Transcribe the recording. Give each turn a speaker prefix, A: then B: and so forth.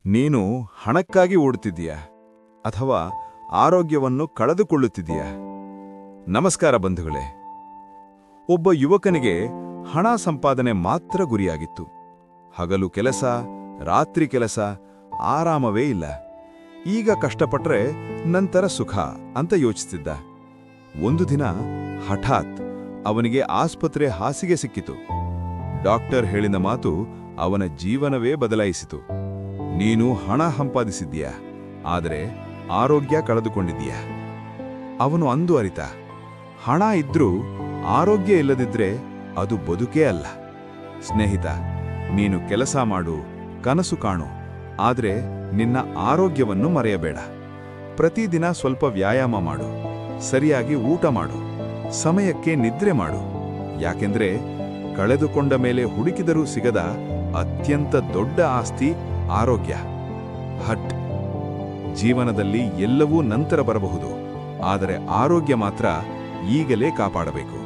A: ನೀನು ಹಣಕ್ಕಾಗಿ ಓಡುತ್ತಿದ್ದೀಯಾ ಅಥವಾ ಆರೋಗ್ಯವನ್ನು ಕಳೆದುಕೊಳ್ಳುತ್ತಿದ್ದೀಯಾ? ನಮಸ್ಕಾರ ಬಂಧುಗಳೇ. ಒಬ್ಬ ಯುವಕನಿಗೆ ಹಣ ಸಂಪಾದನೆ ಮಾತ್ರ ಗುರಿಯಾಗಿತ್ತು. ಹಗಲು ಕೆಲಸ, ರಾತ್ರಿ ಕೆಲಸ, ಆರಾಮವೇ ಇಲ್ಲ. ಈಗ ಕಷ್ಟಪಟ್ರೆ ನಂತರ ಸುಖ ಅಂತ ಯೋಚಿಸ್ತಿದ್ದ. ಒಂದು ದಿನ ಹಠಾತ್ ಅವನಿಗೆ ಆಸ್ಪತ್ರೆ ಹಾಸಿಗೆ ಸಿಕ್ಕಿತು. ಡಾಕ್ಟರ್ ಹೇಳಿದ ಮಾತು ಅವನ ಜೀವನವೇ ಬದಲಾಯಿಸಿತು. ನೀನು ಹಣ ಸಂಪಾದಿಸಿದ್ದೀಯಾ, ಆದರೆ ಆರೋಗ್ಯ ಕಳೆದುಕೊಂಡಿದ್ದೀಯಾ. ಅವನು ಅಂದು ಅರಿತ, ಹಣ ಇದ್ರೂ ಆರೋಗ್ಯ ಇಲ್ಲದಿದ್ರೆ ಅದು ಬದುಕೇ ಅಲ್ಲ. ಸ್ನೇಹಿತ, ನೀನು ಕೆಲಸ ಮಾಡು, ಕನಸು ಕಾಣು, ಆದರೆ ನಿನ್ನ ಆರೋಗ್ಯವನ್ನು ಮರೆಯಬೇಡ. ಪ್ರತಿದಿನ ಸ್ವಲ್ಪ ವ್ಯಾಯಾಮ ಮಾಡು, ಸರಿಯಾಗಿ ಊಟ ಮಾಡು, ಸಮಯಕ್ಕೆ ನಿದ್ರೆ ಮಾಡು. ಯಾಕೆಂದ್ರೆ ಕಳೆದುಕೊಂಡ ಮೇಲೆ ಹುಡುಕಿದರೂ ಸಿಗದ ಅತ್ಯಂತ ದೊಡ್ಡ ಆಸ್ತಿ ಆರೋಗ್ಯ. ಹಟ್. ಜೀವನದಲ್ಲಿ ಎಲ್ಲವೂ ನಂತರ ಬರಬಹುದು, ಆದರೆ ಆರೋಗ್ಯ ಮಾತ್ರ ಈಗಲೇ ಕಾಪಾಡಬೇಕು.